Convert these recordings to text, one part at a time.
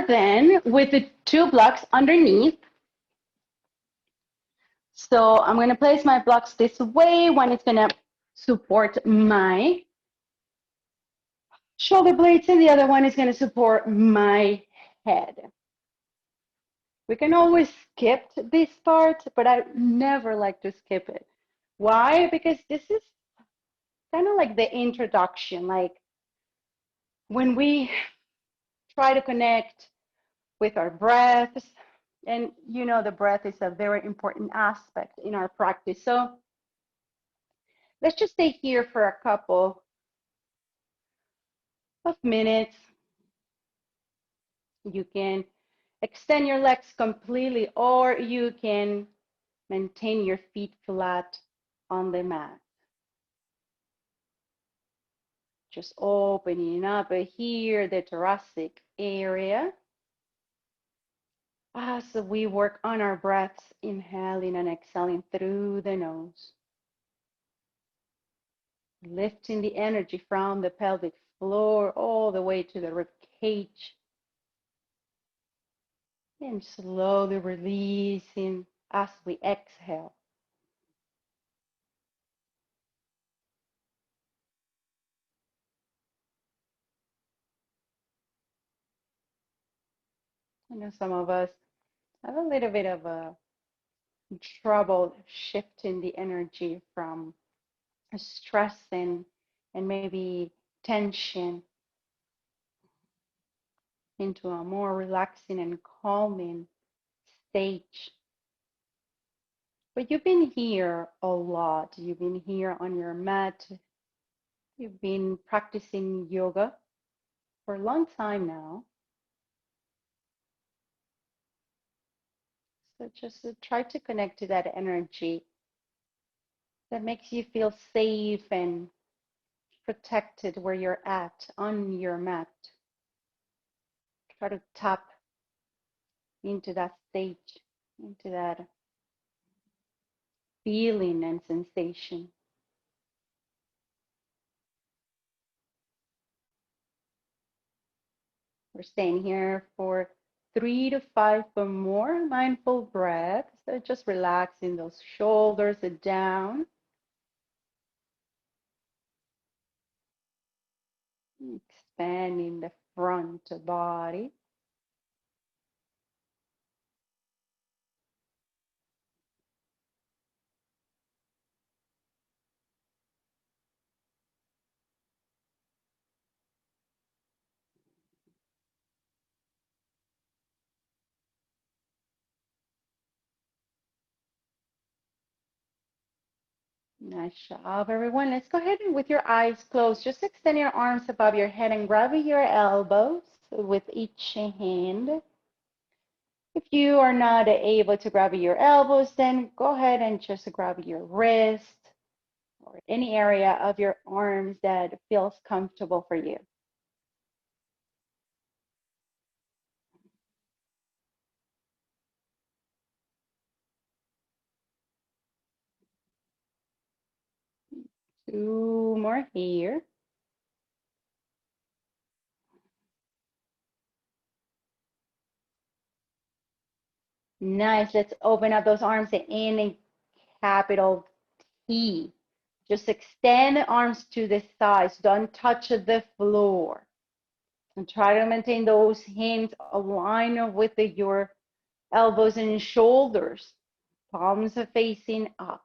Then with the two blocks underneath, so I'm going to place my blocks this way. One is going to support my shoulder blades and the other one is going to support my head. We can always skip this part, but I never like to skip it. Why? Because this is kind of like the introduction, like when we try to connect with our breaths, and you know, the breath is a very important aspect in our practice. So let's just stay here for a couple of minutes. You can extend your legs completely, or you can maintain your feet flat on the mat. Just opening up here, the thoracic area. As we work on our breaths, inhaling and exhaling through the nose. Lifting the energy from the pelvic floor all the way to the rib cage. And slowly releasing as we exhale. I know some of us have a little bit of a trouble shifting the energy from stress and maybe tension into a more relaxing and calming stage. But you've been here a lot. You've been here on your mat. You've been practicing yoga for a long time now. So just try to connect to that energy that makes you feel safe and protected where you're at on your mat. Try to tap into that stage, into that feeling and sensation. We're staying here for 3 to 5 more mindful breaths. So just relaxing those shoulders down. Expanding the front body. Nice job, everyone. Let's go ahead and with your eyes closed, just extend your arms above your head and grab your elbows with each hand. If you are not able to grab your elbows, then go ahead and just grab your wrist or any area of your arms that feels comfortable for you. Two more here. Nice. Let's open up those arms in a capital T. Just extend the arms to the sides. Don't touch the floor. And try to maintain those hands aligned with your elbows and shoulders. Palms are facing up.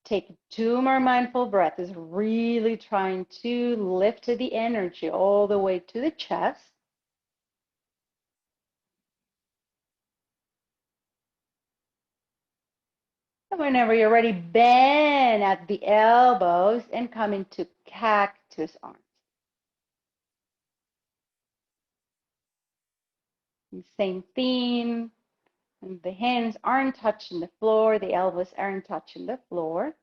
Take 2 more mindful breaths, really trying to lift the energy all the way to the chest. And whenever you're ready, bend at the elbows and come into cactus arms. And same thing. And the hands aren't touching the floor, the elbows aren't touching the floor.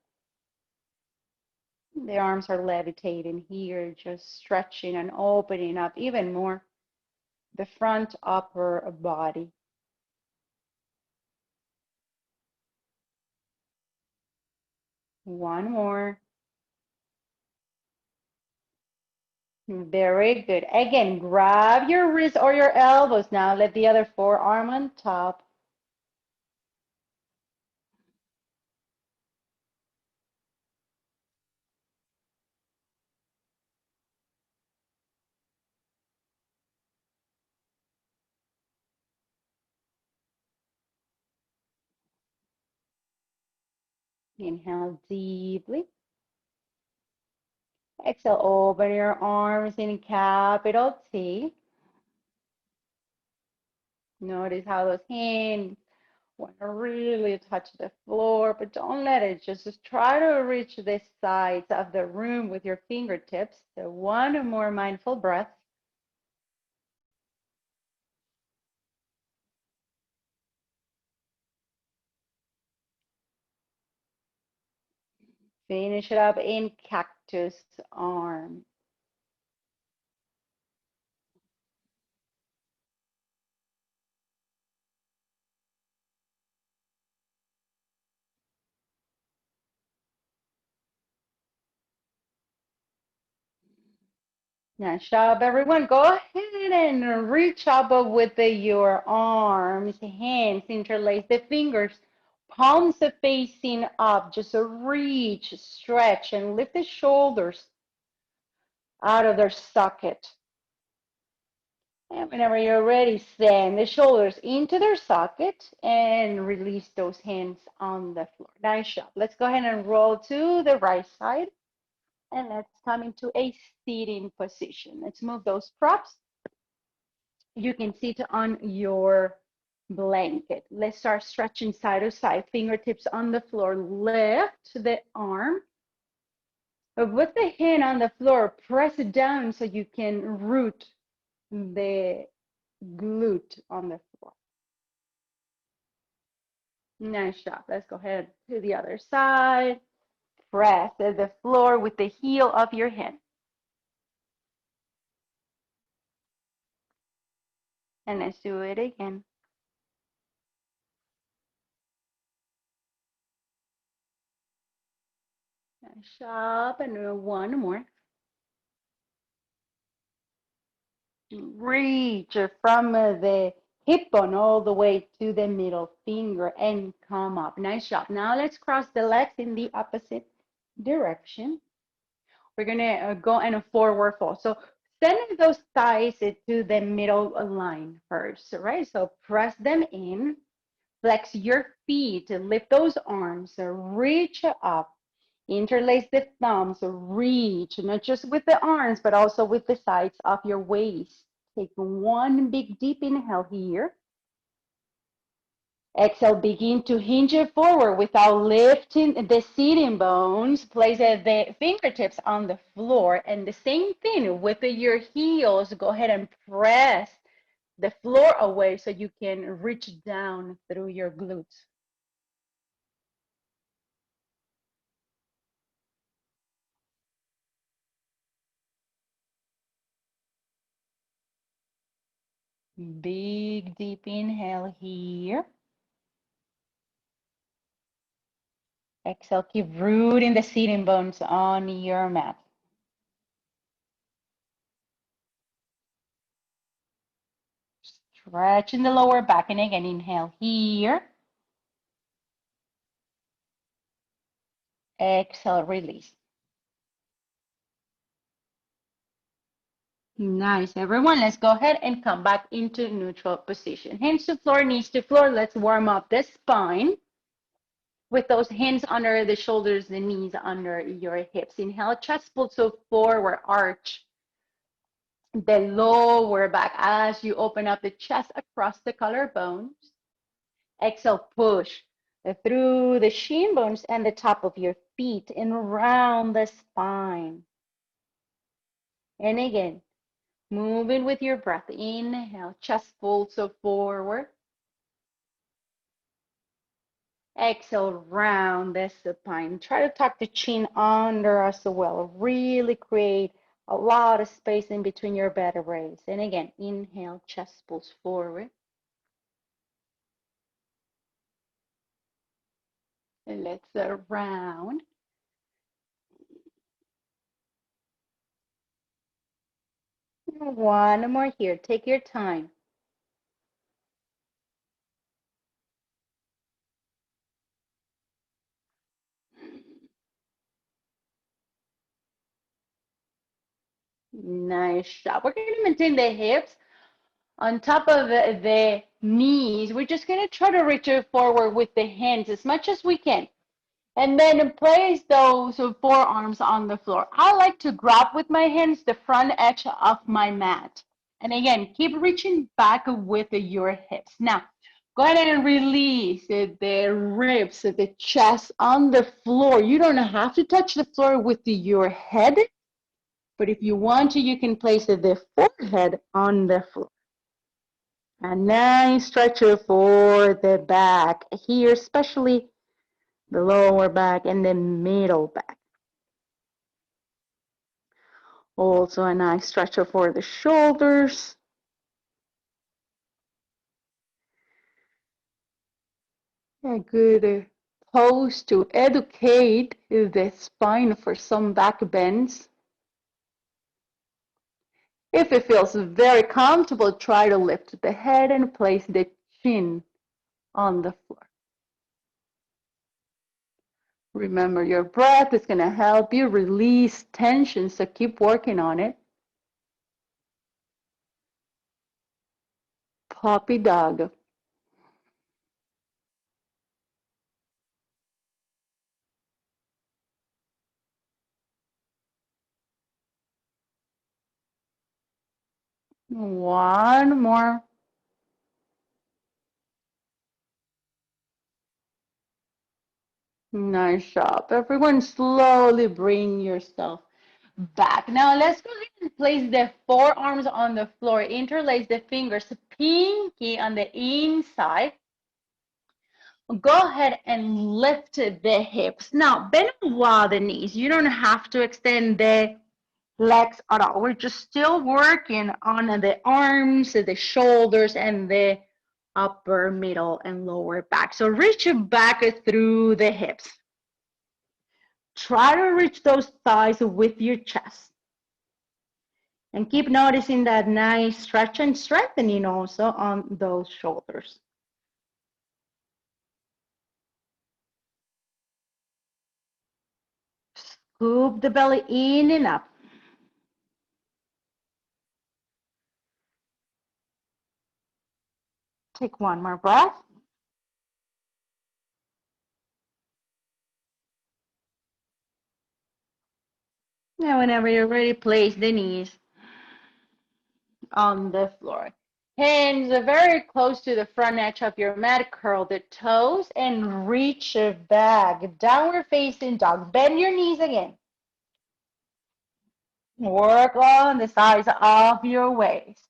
The arms are levitating here, just stretching and opening up even more the front upper body. One more. Very good. Again, grab your wrists or your elbows. Now let the other forearm on top. Inhale deeply. Exhale, open your arms in capital T. Notice how those hands want to really touch the floor, but don't let it. Just try to reach the sides of the room with your fingertips. So one more mindful breath. Finish it up in cactus arm. Nice job, everyone. Go ahead and reach up with your arms, hands, interlace the fingers, palms are facing up. Just reach, stretch, and lift the shoulders out of their socket. And whenever you're ready, send the shoulders into their socket and release those hands on the floor. Nice job. Let's go ahead and roll to the right side. And let's come into a seating position. Let's move those props. You can sit on your blanket. Let's start stretching side to side, fingertips on the floor. Lift the arm. With the hand on the floor, press it down so you can root the glute on the floor. Nice job. Let's go ahead to the other side. Press the floor with the heel of your hand. And let's do it again. Nice job. And one more. Reach from the hip bone all the way to the middle finger and come up. Nice job. Now let's cross the legs in the opposite direction. We're gonna go in a forward fold. So send those thighs to the middle line first, right? So press them in, flex your feet, lift those arms, reach up, interlace the thumbs, reach, not just with the arms, but also with the sides of your waist. Take one big deep inhale here. Exhale, begin to hinge it forward without lifting the sitting bones. Place the fingertips on the floor. And the same thing with your heels. Go ahead and press the floor away so you can reach down through your glutes. Big deep inhale here. Exhale, keep rooting the sitting bones on your mat. Stretching the lower back, and again, inhale here. Exhale, release. Nice, everyone. Let's go ahead and come back into neutral position. Hands to floor, knees to floor. Let's warm up the spine with those hands under the shoulders, the knees under your hips. Inhale, chest pull so forward, arch the lower back as you open up the chest across the collarbones. Exhale, push through the shin bones and the top of your feet and around the spine. And again, moving with your breath. Inhale, chest folds so forward. Exhale, round the spine. Try to tuck the chin under as well. Really create a lot of space in between your vertebrae. And again, inhale, chest pulls forward. And let's round. One more here. Take your time. Nice job. We're going to maintain the hips on top of the knees. We're just going to try to reach it forward with the hands as much as we can. And then place those forearms on the floor. I like to grab with my hands the front edge of my mat. And again, keep reaching back with your hips. Now, go ahead and release the ribs, the chest on the floor. You don't have to touch the floor with your head, but if you want to, you can place the forehead on the floor. A nice stretcher for the back here, especially the lower back and the middle back. Also a nice stretcher for the shoulders. A good pose to educate the spine for some back bends. If it feels very comfortable, try to lift the head and place the chin on the floor. Remember, your breath is going to help you release tension, so keep working on it. Puppy dog. One more. Nice job. Everyone slowly bring yourself back. Now let's go ahead and place the forearms on the floor. Interlace the fingers, pinky on the inside. Go ahead and lift the hips. Now bend while the knees. You don't have to extend the legs at all. We're just still working on the arms, the shoulders, and the upper, middle, and lower back. So reach back through the hips. Try to reach those thighs with your chest. And keep noticing that nice stretch and strengthening also on those shoulders. Scoop the belly in and up. Take one more breath. Now, whenever you're ready, place the knees on the floor. Hands are very close to the front edge of your mat. Curl the toes and reach back. Downward facing dog. Bend your knees again. Work on the sides of your waist.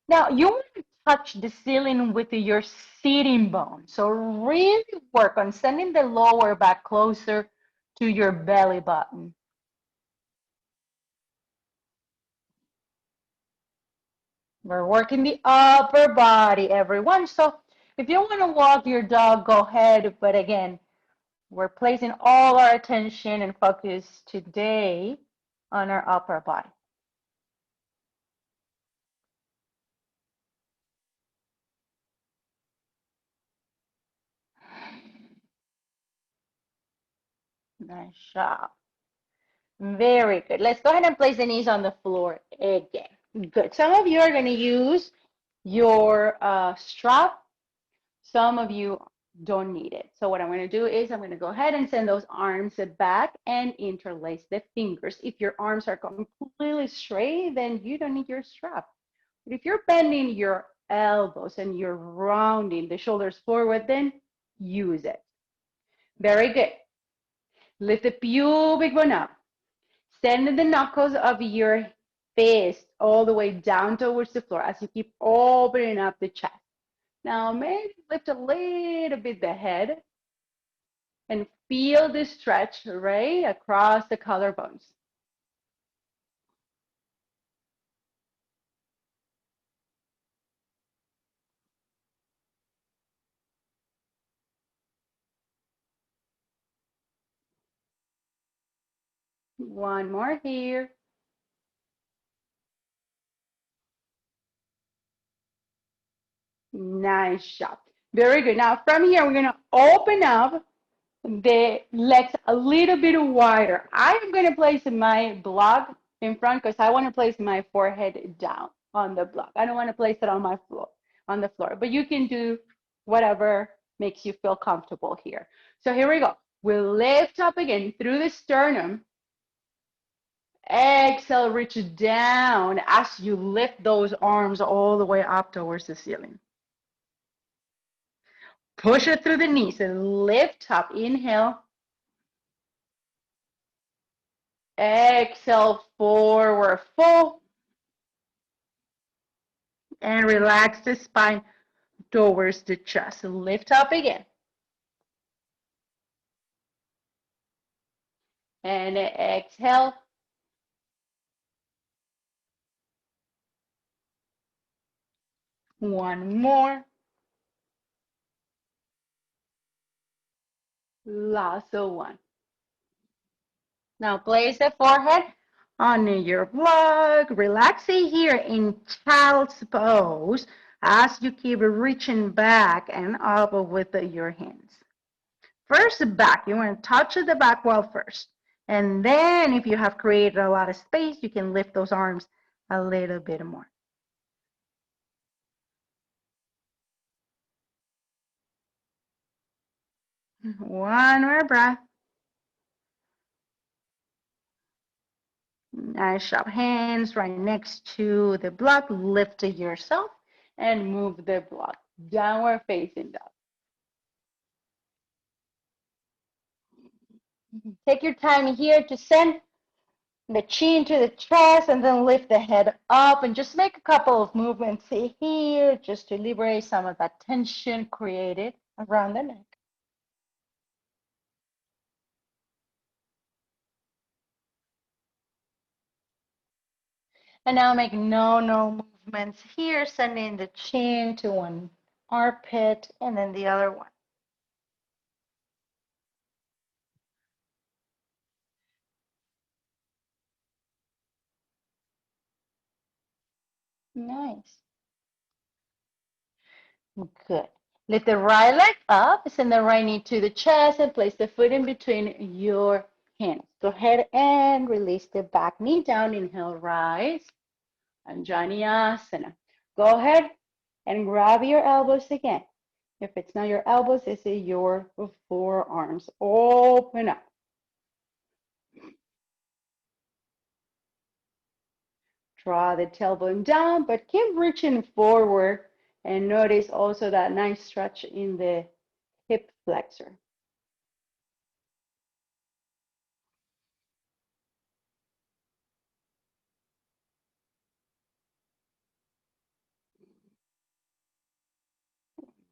Now, you want to touch the ceiling with your sitting bone. So really work on sending the lower back closer to your belly button. We're working the upper body, everyone. So if you want to walk your dog, go ahead. But again, we're placing all our attention and focus today on our upper body. Nice job. Very good. Let's go ahead and place the knees on the floor again. Good. Some of you are going to use your strap. Some of you don't need it. So what I'm going to do is I'm going to go ahead and send those arms back and interlace the fingers. If your arms are completely straight, then you don't need your strap. But if you're bending your elbows and you're rounding the shoulders forward, then use it. Very good. Lift the pubic bone up. Send the knuckles of your fist all the way down towards the floor as you keep opening up the chest. Now maybe lift a little bit the head and feel the stretch right across the collarbones. One more here. Nice job. Very good. Now from here, we're going to open up the legs a little bit wider. I'm going to place my block in front because I want to place my forehead down on the block. I don't want to place it on my floor, on the floor, but you can do whatever makes you feel comfortable here. So here we go. We'll lift up again through the sternum. Exhale, reach down as you lift those arms all the way up towards the ceiling. Push it through the knees and lift up. Inhale. Exhale, forward fold. And relax the spine towards the chest. Lift up again. And exhale. One more. Last one. Now place the forehead on your block. Relax it here in child's pose as you keep reaching back and up with your hands. First, the back. You want to touch the back wall first. And then if you have created a lot of space, you can lift those arms a little bit more. One more breath. Nice job. Hands right next to the block. Lift yourself and move the block. Downward facing dog. Take your time here to send the chin to the chest and then lift the head up and just make a couple of movements here just to liberate some of that tension created around the neck. And now make no movements here, sending the chin to one armpit and then the other one. Nice. Good. Lift the right leg up, send the right knee to the chest, and place the foot in between your hands. Go ahead and release the back knee down. Inhale, rise. Anjaneyasana. Go ahead and grab your elbows again. If it's not your elbows, it's your forearms. Open up. Draw the tailbone down, but keep reaching forward. And notice also that nice stretch in the hip flexor.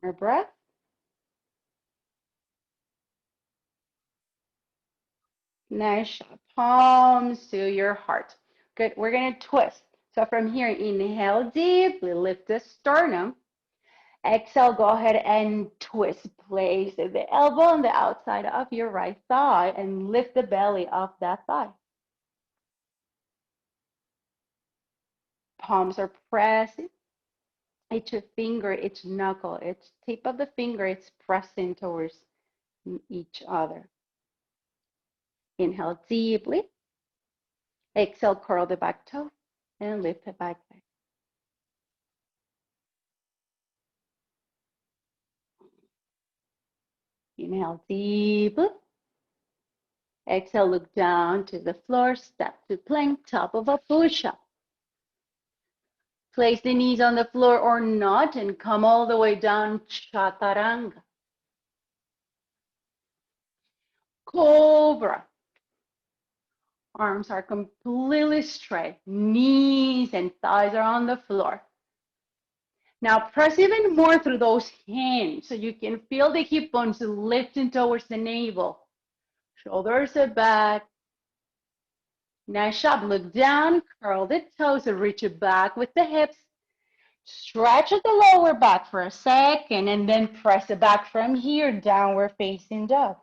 More breath. Nice shot. Palms to your heart. Good. We're going to twist. So from here, inhale deeply, lift the sternum. Exhale, go ahead and twist. Place the elbow on the outside of your right thigh and lift the belly of that thigh. Palms are pressing. Each finger, each knuckle, each tip of the finger is pressing towards each other. Inhale deeply. Exhale, curl the back toe and lift the back leg. Inhale deeply. Exhale, look down to the floor, step to plank, top of a push-up. Place the knees on the floor or not and come all the way down, Chaturanga. Cobra. Arms are completely straight. Knees and thighs are on the floor. Now press even more through those hands so you can feel the hip bones lifting towards the navel. Shoulders are back. Nice job. Look down, curl the toes, and reach it back with the hips. Stretch the lower back for a second, and then press it back from here, downward facing dog.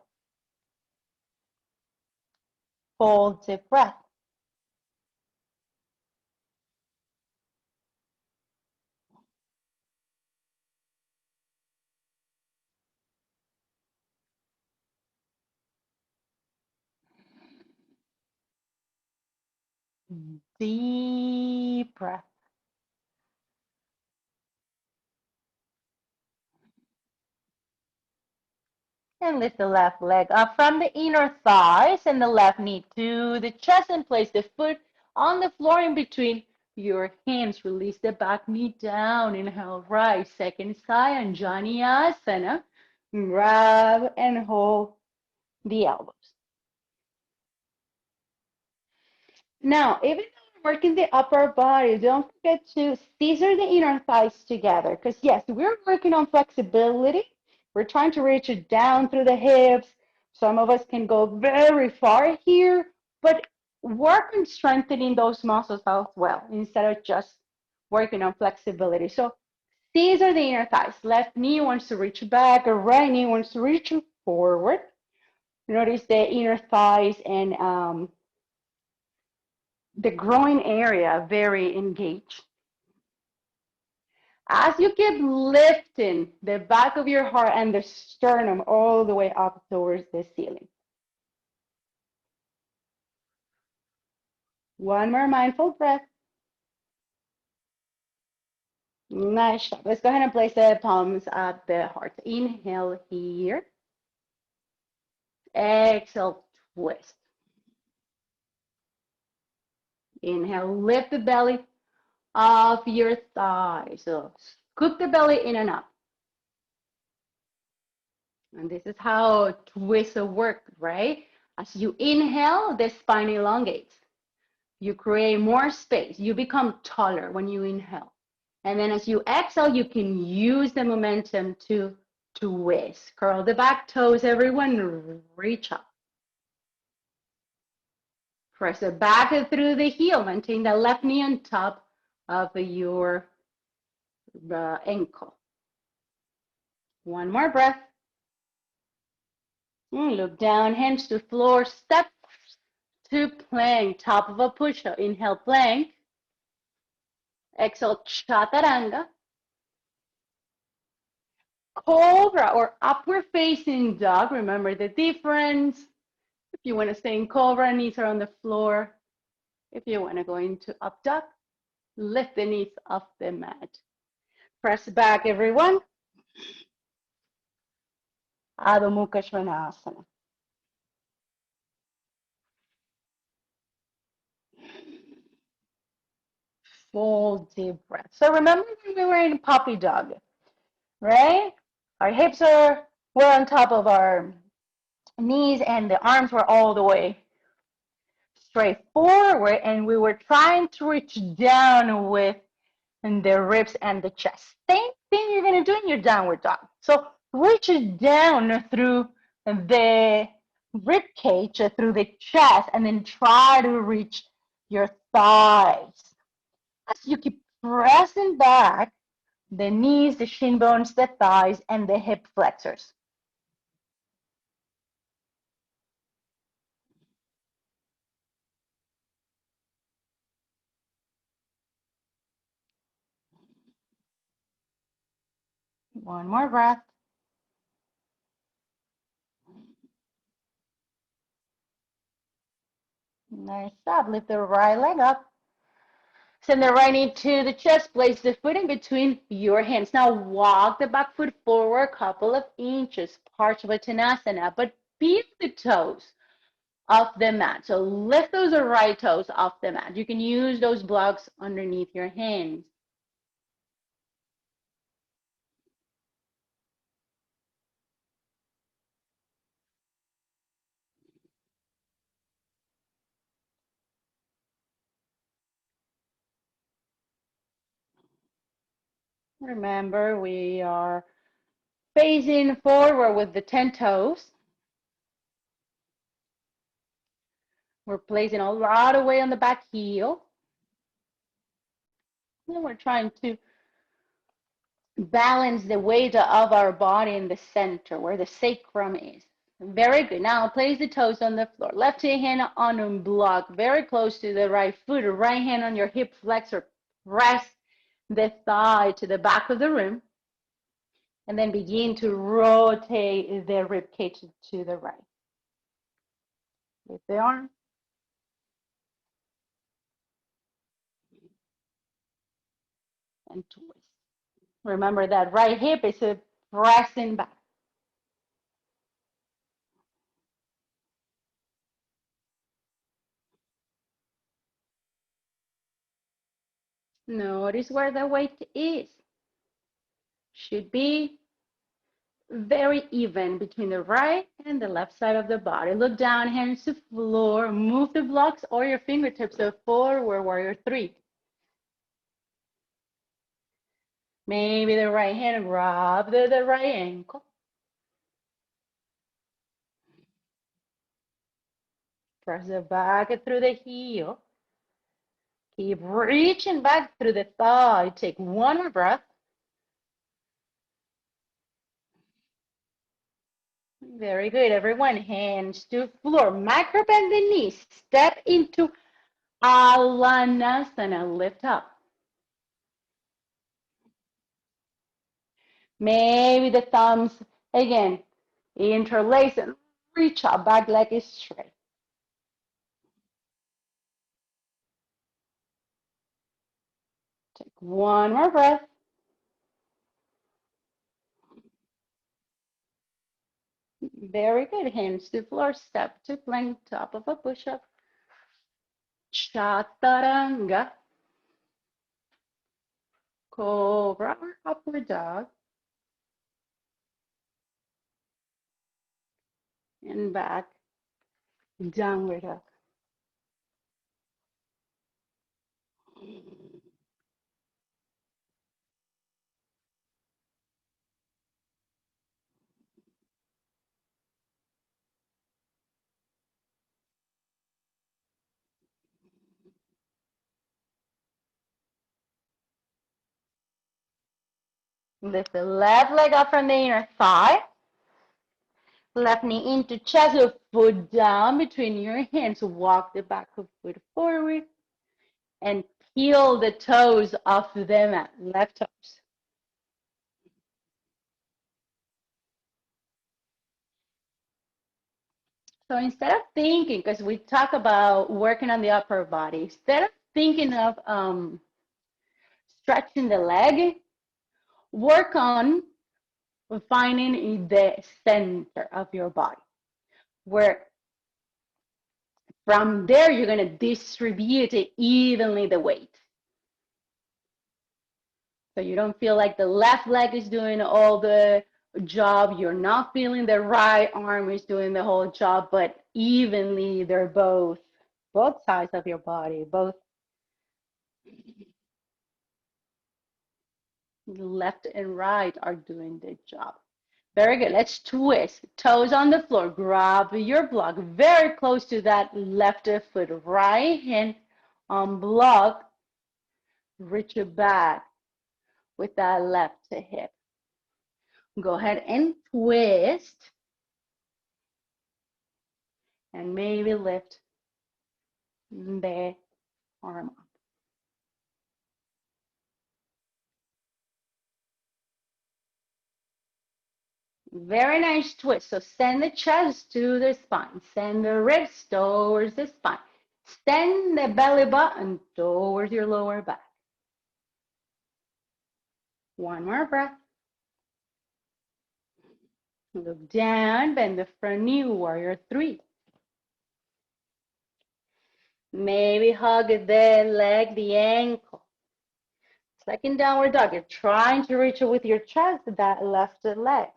Hold deep breath. Deep breath. And lift the left leg up from the inner thighs and the left knee to the chest and place the foot on the floor in between your hands. Release the back knee down. Inhale, right. Second side, Anjani Asana. Grab and hold the elbows. Now, even though we're working the upper body, don't forget to scissor the inner thighs together. Because yes, we're working on flexibility. We're trying to reach it down through the hips. Some of us can go very far here, but work on strengthening those muscles as well instead of just working on flexibility. So scissor the inner thighs. Left knee wants to reach back, or right knee wants to reach forward. Notice the inner thighs and the groin area very engaged. As you keep lifting the back of your heart and the sternum all the way up towards the ceiling. One more mindful breath. Nice job. Let's go ahead and place the palms at the heart. Inhale here. Exhale, twist. Inhale, lift the belly off your thighs. So scoop the belly in and up. And this is how twists work, right? As you inhale, the spine elongates. You create more space. You become taller when you inhale. And then as you exhale, you can use the momentum to twist. Curl the back toes, everyone. Reach up. Press it back through the heel. Maintain the left knee on top of your ankle. One more breath. Look down, hands to floor. Step to plank, top of a push-up. Inhale, plank. Exhale, chaturanga. Cobra or upward facing dog. Remember the difference. If you want to stay in cobra, knees are on the floor. If you want to go into up dog, lift the knees off the mat. Press back, everyone. Adho Mukha Svanasana. Full deep breath. So remember when we were in puppy dog, right? Our hips were on top of our knees and the arms were all the way straight forward, and we were trying to reach down with the ribs and the chest. Same thing you're going to do in your downward dog. So reach down through the rib cage, through the chest, and then try to reach your thighs. As you keep pressing back, the knees, the shin bones, the thighs, and the hip flexors. One more breath. Nice job. Lift the right leg up. Send the right knee to the chest. Place the foot in between your hands. Now walk the back foot forward a couple of inches. Parsvottanasana, but peel the toes off the mat. So lift those right toes off the mat. You can use those blocks underneath your hands. Remember, we are facing forward with the 10 toes. We're placing a lot of weight on the back heel. And we're trying to balance the weight of our body in the center where the sacrum is. Very good. Now place the toes on the floor. Left hand on a block, very close to the right foot. Right hand on your hip flexor. Press the thigh to the back of the room. And then begin to rotate the rib cage to the right. Lift the arm. and twist. Remember that right hip is pressing back. Notice where the weight is. Should be very even between the right and the left side of the body. Look down, hands to floor. Move the blocks or your fingertips to forward warrior three. Maybe the right hand grab the right ankle. Press the back through the heel. Keep reaching back through the thigh. Take one more breath. Very good, everyone. Hands to floor. Micro bend the knees. Step into Alanasana. Lift up. Maybe the thumbs, again, interlace and reach up. Back leg is straight. Take one more breath. Very good. Hands to floor. Step to plank. Top of a push-up. Chaturanga. Cobra or upward dog. And back. Downward dog. Lift the left leg up from the inner thigh. Left knee into chest, foot down between your hands. Walk the back of foot forward and peel the toes off the mat. Left toes. So instead of thinking, because we talk about working on the upper body, instead of thinking of stretching the leg, work on finding the center of your body, where from there you're going to distribute it evenly the weight. So you don't feel like the left leg is doing all the job. You're not feeling the right arm is doing the whole job, but evenly they're both sides of your body, both left and right are doing the job. Very good. Let's twist. Toes on the floor. Grab your block very close to that left foot. Right hand on block. Reach your back with that left hip. Go ahead and twist. And maybe lift the arm up. Very nice twist. So send the chest to the spine. Send the ribs towards the spine. Send the belly button towards your lower back. One more breath. Look down, bend the front knee, warrior three. Maybe hug the leg, the ankle. Second downward dog. You're trying to reach it with your chest, that left leg.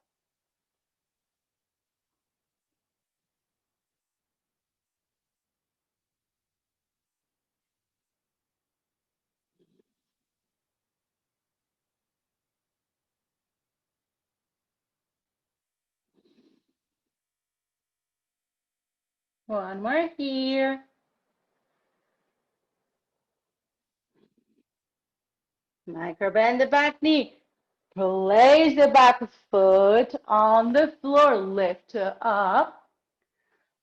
One more here. Micro bend the back knee. Place the back foot on the floor. Lift up.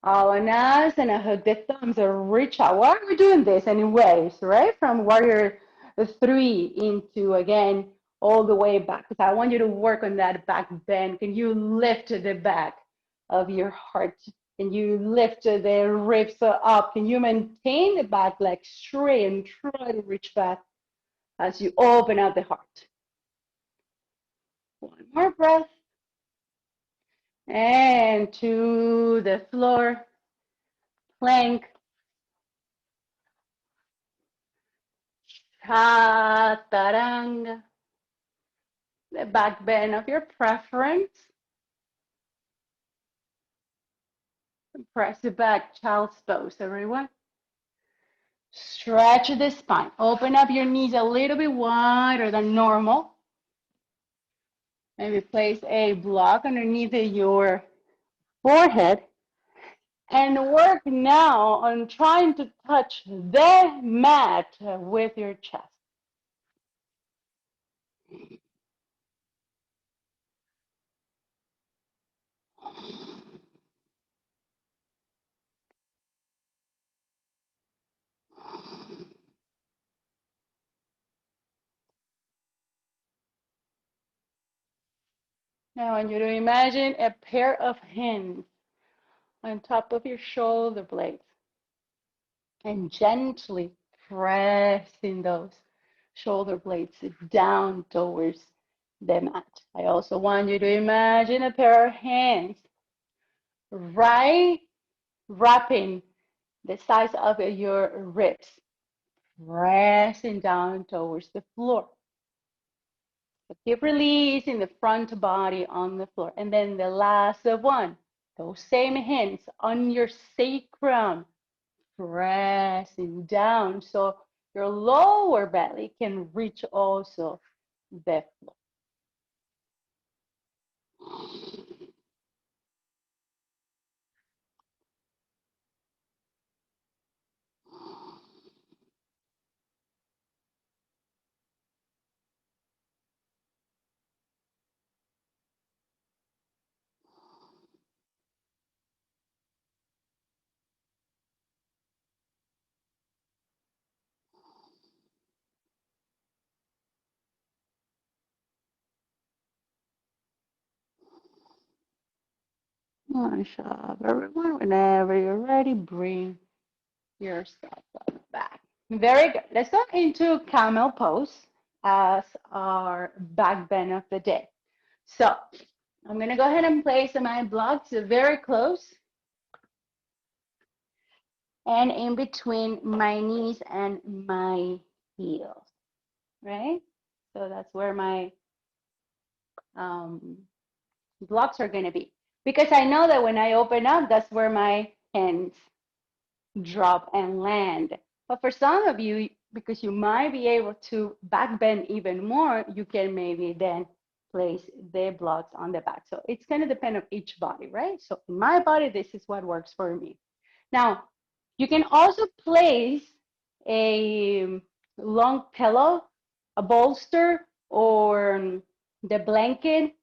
Alanasana, hug the thumbs and reach out. Why are we doing this anyways, right? From warrior three into, again, all the way back. Because I want you to work on that back bend. Can you lift the back of your heart? Can you lift the ribs up? Can you maintain the back leg straight and try to reach back as you open up the heart. One more breath. And to the floor, plank, chaturanga, the back bend of your preference. Press it back, child's pose, everyone. Stretch the spine. Open up your knees a little bit wider than normal. Maybe place a block underneath your forehead. And work now on trying to touch the mat with your chest. Now I want you to imagine a pair of hands on top of your shoulder blades and gently pressing those shoulder blades down towards the mat. I also want you to imagine a pair of hands right wrapping the sides of your ribs, pressing down towards the floor. So keep releasing the front body on the floor. And then the last one, those same hands on your sacrum, pressing down so your lower belly can reach also the floor. Nice job, everyone. Whenever you're ready, bring yourself back. Very good. Let's go into camel pose as our back bend of the day. So I'm going to go ahead and place my blocks very close and in between my knees and my heels, right? So that's where my blocks are going to be. Because I know that when I open up, that's where my hands drop and land. But for some of you, because you might be able to back bend even more, you can maybe then place the blocks on the back. So it's going to depend on each body, right? So in my body, this is what works for me. Now, you can also place a long pillow, a bolster, or the blanket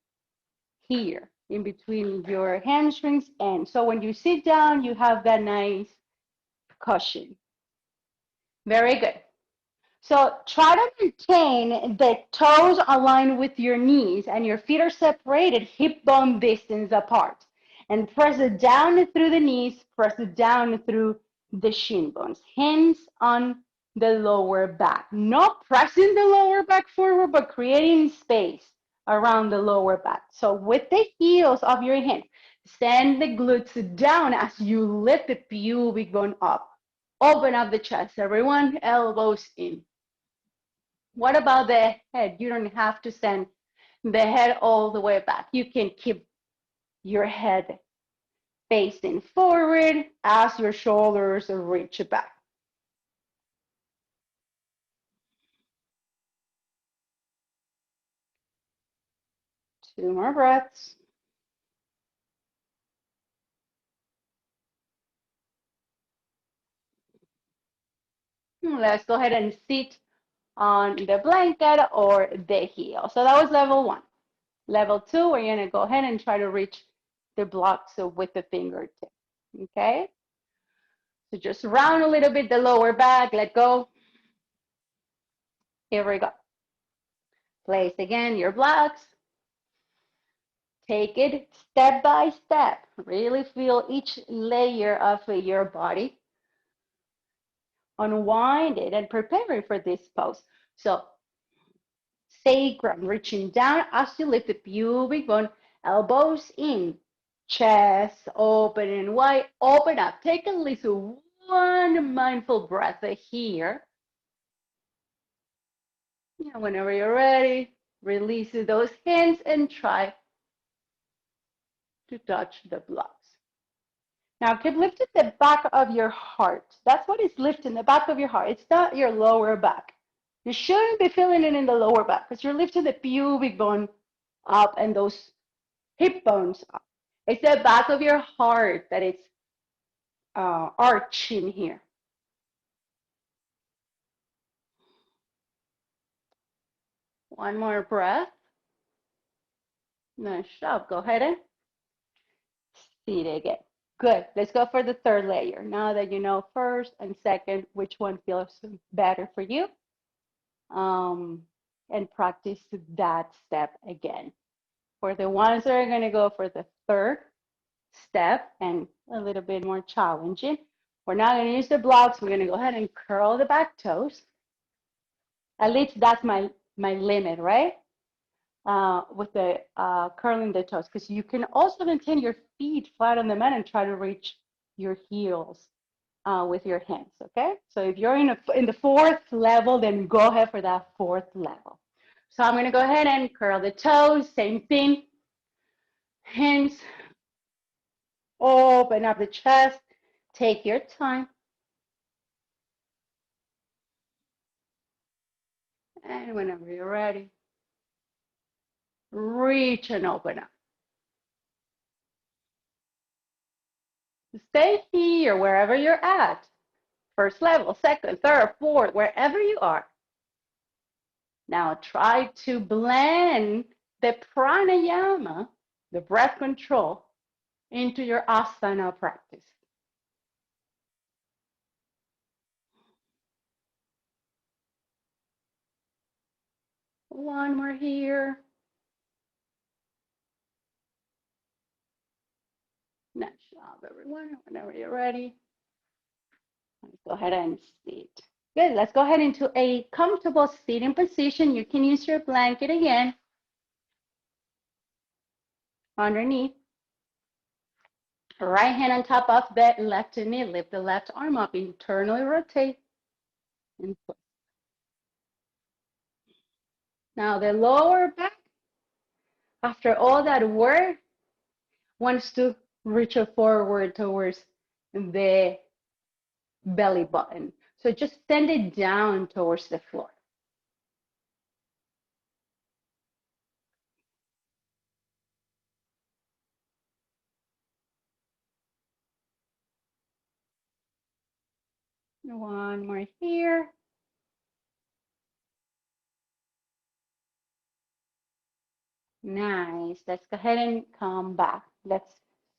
here in between your hamstrings. And so when you sit down, you have that nice cushion. Very good. So try to maintain the toes aligned with your knees and your feet are separated hip bone distance apart. And press it down through the knees, press it down through the shin bones. Hands on the lower back. Not pressing the lower back forward, but creating space around the lower back. So with the heels of your hand, send the glutes down as you lift the pubic bone up. Open up the chest, everyone, elbows in. What about the head? You don't have to send the head all the way back. You can keep your head facing forward as your shoulders reach back. Two more breaths. Let's go ahead and sit on the blanket or the heel. So that was level one. Level two, we're going to go ahead and try to reach the blocks with the fingertip. Okay? So just round a little bit the lower back, let go. Here we go. Place again your blocks. Take it step by step. Really feel each layer of your body. Unwind it and prepare for this pose. So sacrum, reaching down as you lift the pubic bone, elbows in, chest open and wide, open up. Take at least one mindful breath here. Yeah, whenever you're ready, release those hands and try to touch the blocks. Now keep lifting the back of your heart. That's what is lifting the back of your heart. It's not your lower back. You shouldn't be feeling it in the lower back because you're lifting the pubic bone up and those hip bones up. It's the back of your heart that it's arching here. One more breath. Nice job. Go ahead and seat again. Good. Let's go for the third layer. Now that you know first and second, which one feels better for you, and practice that step again. For the ones that are going to go for the third step and a little bit more challenging, we're not going to use the blocks. We're going to go ahead and curl the back toes. At least that's my limit, right? With the curling the toes, because you can also maintain your feet flat on the mat and try to reach your heels with your hands, okay? So if you're in the fourth level, then go ahead for that fourth level. So I'm gonna go ahead and curl the toes, same thing. Hands, open up the chest, take your time. And whenever you're ready, reach and open up. Stay here, wherever you're at. First level, second, third, fourth, wherever you are. Now try to blend the pranayama, the breath control, into your asana practice. One more here. Nice job, everyone. Whenever you're ready, let's go ahead and sit. Good. Let's go ahead into a comfortable sitting position. You can use your blanket again underneath. Right hand on top of the left knee. Lift the left arm up. Internally rotate and twist. Now the lower back, after all that work, wants to reach forward towards the belly button. So just send it down towards the floor. One more here. Nice. Let's go ahead and come back. Let's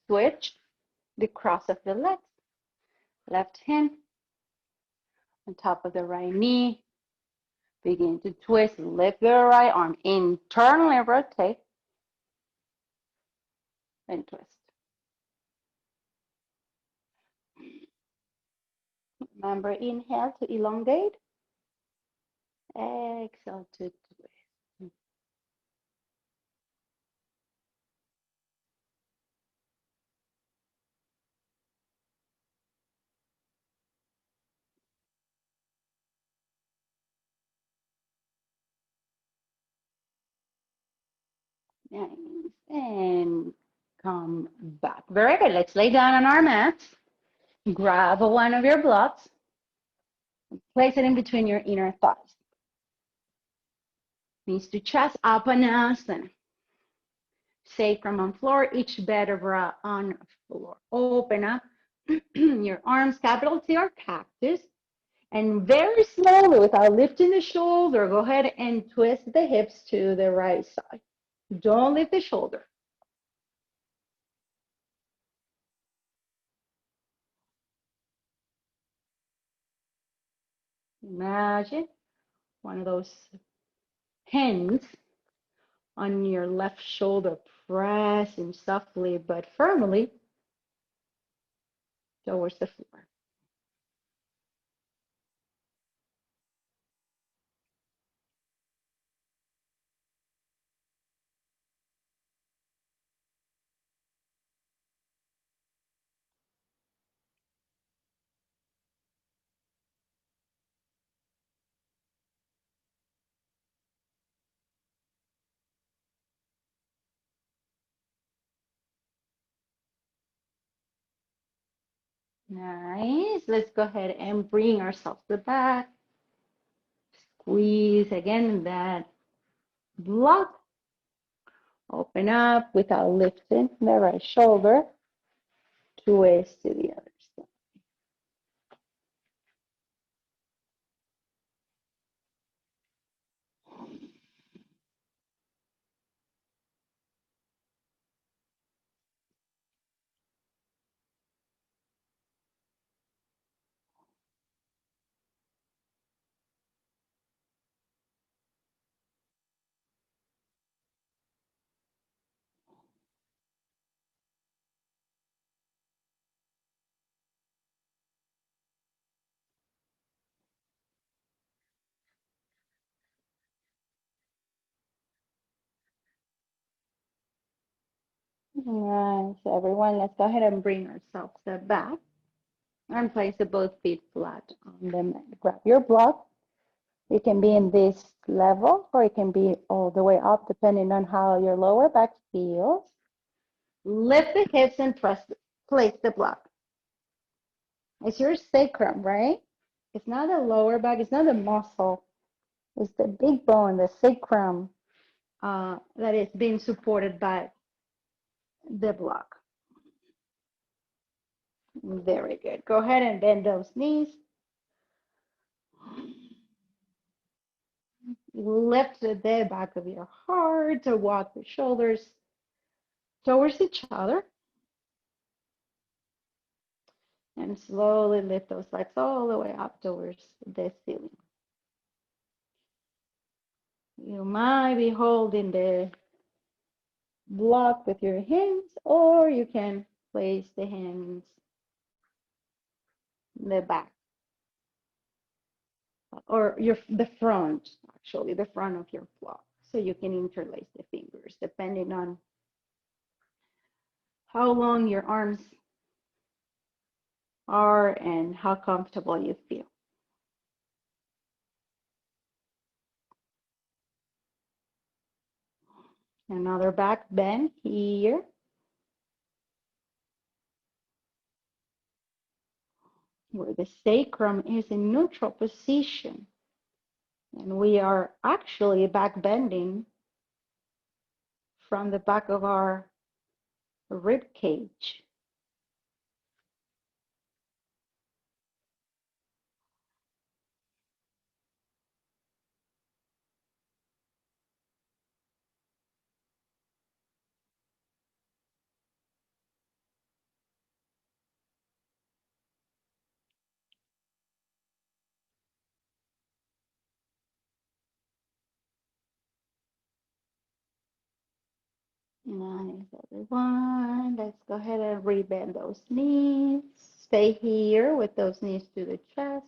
switch the cross of the legs. Left hand on top of the right knee. Begin to twist. Lift the right arm. Internally rotate and twist. Remember, inhale to elongate. Exhale to twist. Nice. And come back. Very good. Let's lay down on our mats. Grab one of your blocks. Place it in between your inner thighs. Knees to chest, Apanasana. Sacrum on floor, each vertebra on floor. Open up your arms, capital T or cactus. And very slowly, without lifting the shoulder, go ahead and twist the hips to the right side. Don't lift the shoulder. Imagine one of those hands on your left shoulder, pressing softly but firmly towards the floor. Nice. Let's go ahead and bring ourselves to the back. Squeeze again that block. Open up without lifting the right shoulder. Twist to the other side. Nice, everyone. Let's go ahead and bring ourselves back and place the both feet flat on the mat. Grab your block. It can be in this level or it can be all the way up depending on how your lower back feels. Lift the hips and place the block. It's your sacrum, right? It's not the lower back, it's not the muscle. It's the big bone, the sacrum, that is being supported by the block. Very good. Go ahead and bend those knees. Lift the back of your heart to walk the shoulders towards each other. And slowly lift those legs all the way up towards the ceiling. You might be holding the block with your hands, or you can place the hands in the back, or the front, actually, the front of your block. So you can interlace the fingers depending on how long your arms are and how comfortable you feel. Another back bend here. Where the sacrum is in neutral position. And we are actually back bending from the back of our rib cage. Nice, everyone. Let's go ahead and rebend those knees. Stay here with those knees to the chest.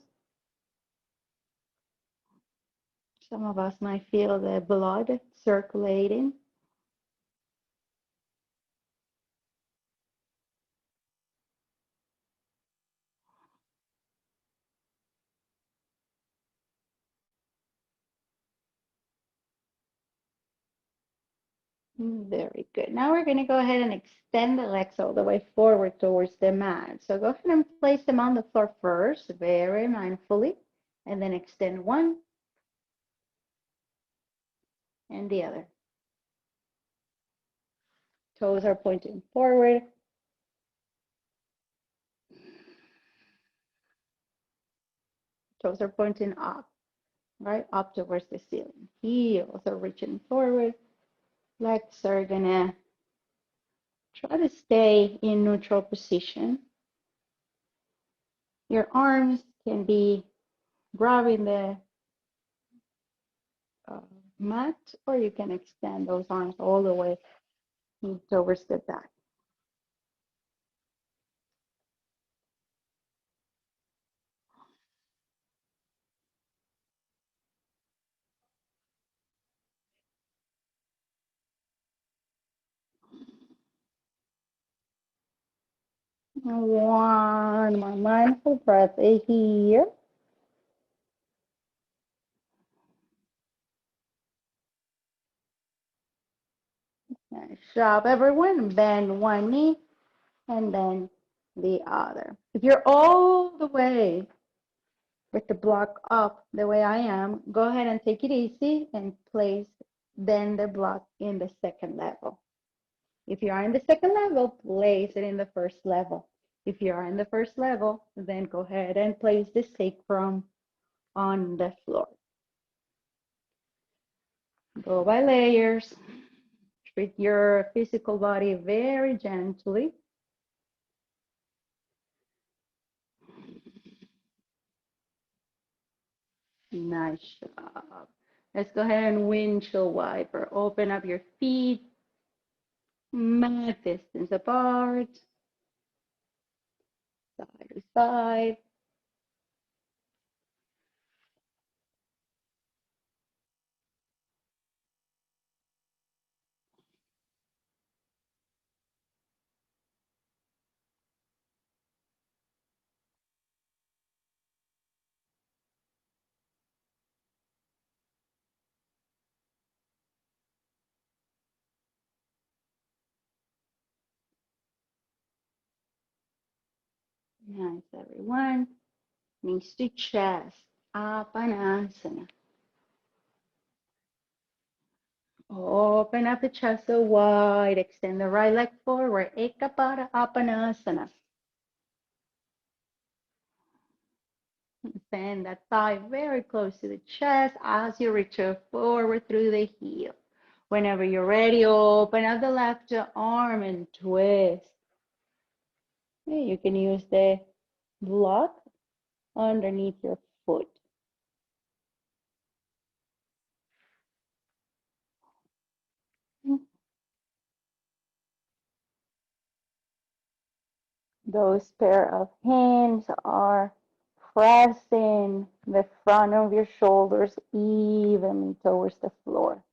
Some of us might feel the blood circulating. Very good. Now we're going to go ahead and extend the legs all the way forward towards the mat. So go ahead and place them on the floor first, very mindfully, and then extend one and the other. Toes are pointing forward. Toes are pointing up, right? Up towards the ceiling. Heels are reaching forward. Legs are going to try to stay in neutral position. Your arms can be grabbing the mat, or you can extend those arms all the way towards the back. One more mindful breath here. Nice job, everyone. Bend one knee and then the other. If you're all the way with the block up the way I am, go ahead and take it easy and place then the block in the second level. If you are in the second level, place it in the first level. If you are in the first level, then go ahead and place the sacrum on the floor. Go by layers. Treat your physical body very gently. Nice job. Let's go ahead and windshield wiper. Open up your feet, mat distance apart, side to side. Nice, everyone. Knees to chest, Apanasana. Open up the chest so wide. Extend the right leg forward. Ekapada Apanasana. Send that thigh very close to the chest as you reach forward through the heel. Whenever you're ready, open up the left arm and twist. You can use the block underneath your foot. Those pair of hands are pressing the front of your shoulders evenly towards the floor.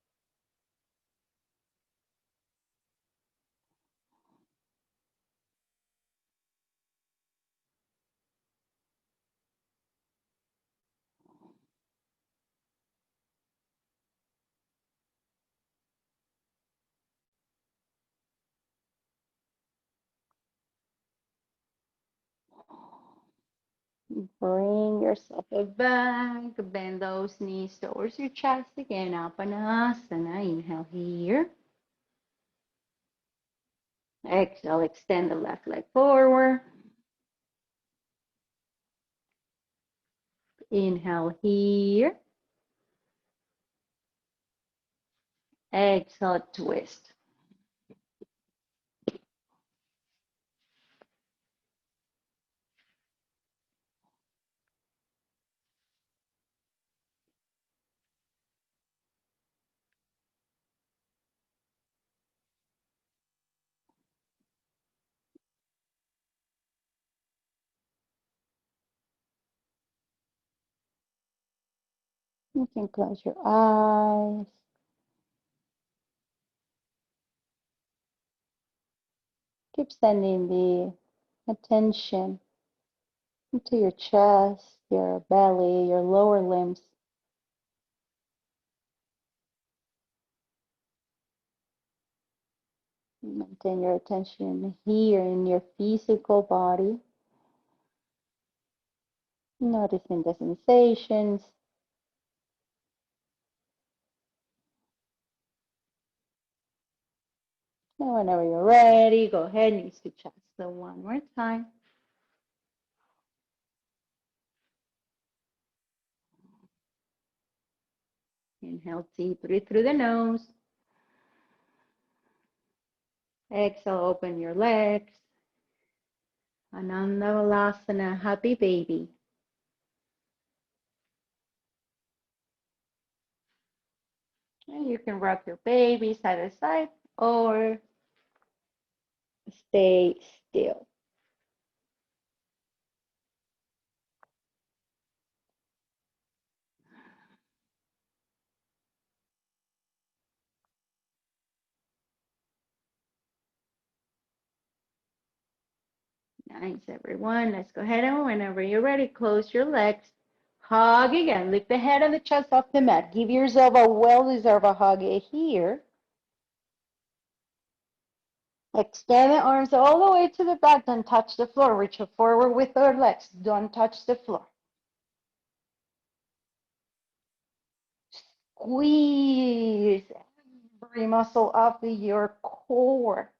Bring yourself back, bend those knees towards your chest again, Apanasana. Inhale here. Exhale, extend the left leg forward. Inhale here. Exhale, twist. You can close your eyes. Keep sending the attention into your chest, your belly, your lower limbs. Maintain your attention here in your physical body. Noticing the sensations. And whenever you're ready, go ahead, knees to chest. So one more time. Inhale deeply through the nose. Exhale, open your legs. Ananda Valasana, happy baby. And you can rock your baby side to side or stay still. Nice, everyone. Let's go ahead and whenever you're ready, close your legs. Hug again. Lift the head and the chest off the mat. Give yourself a well-deserved hug here. Extend the arms all the way to the back. Don't touch the floor. Reach forward with our legs. Don't touch the floor. Squeeze every muscle of your core.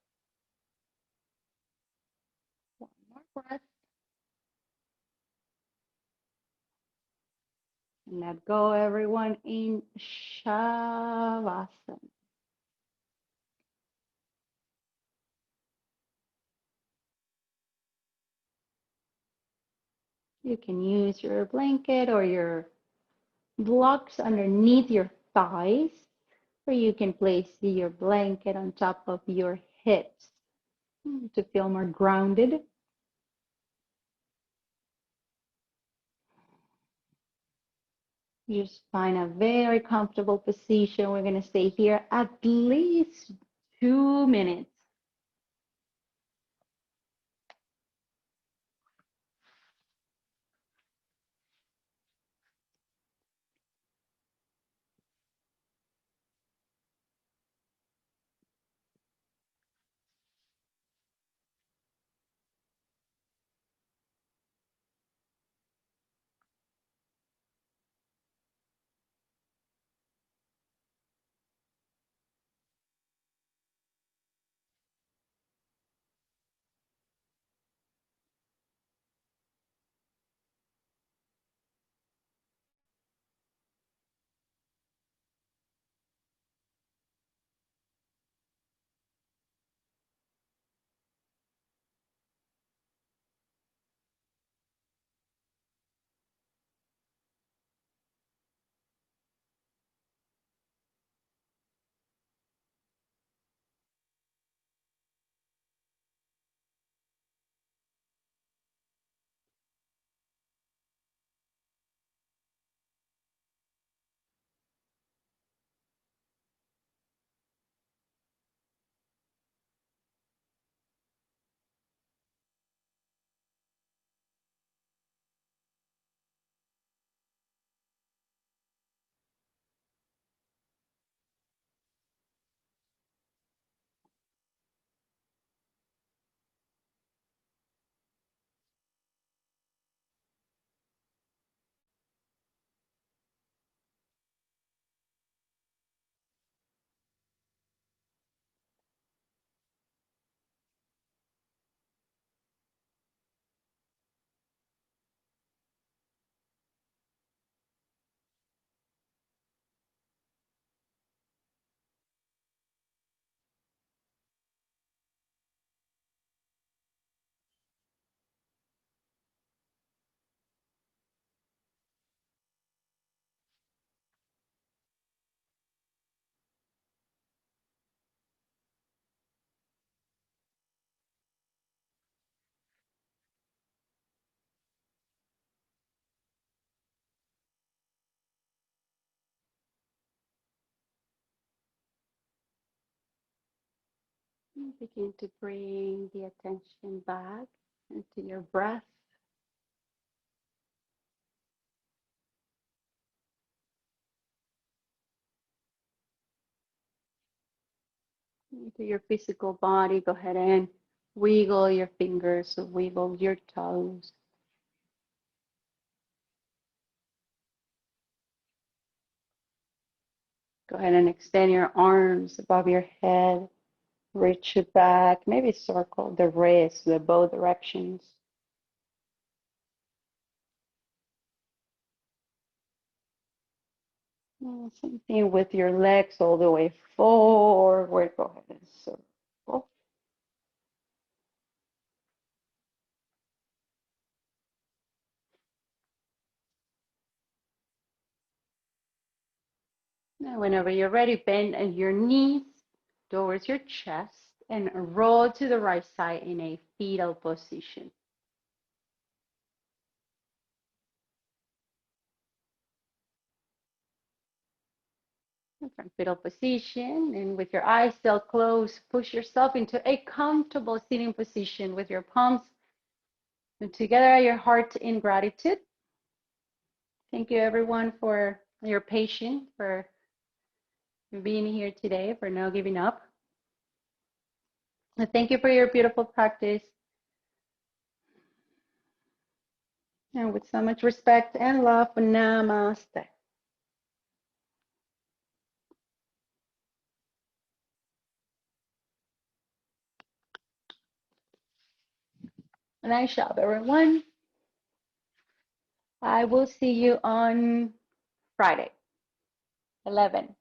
One more breath. And let go, everyone, in Shavasana. You can use your blanket or your blocks underneath your thighs, or you can place your blanket on top of your hips to feel more grounded. Just find a very comfortable position. We're going to stay here at least 2 minutes. Begin to bring the attention back into your breath, into your physical body. Go ahead and wiggle your fingers, wiggle your toes. Go ahead and extend your arms above your head. Reach it back. Maybe circle the wrists, the both directions. Same thing with your legs all the way forward. Go ahead and circle. Now, whenever you're ready, bend your knees towards your chest and roll to the right side in a fetal position. From fetal position, and with your eyes still closed, push yourself into a comfortable sitting position with your palms together at your heart in gratitude. Thank you, everyone, for your patience, for being here today, for not giving up. And thank you for your beautiful practice. And with so much respect and love, namaste. Nice job, everyone. I will see you on Friday, 11.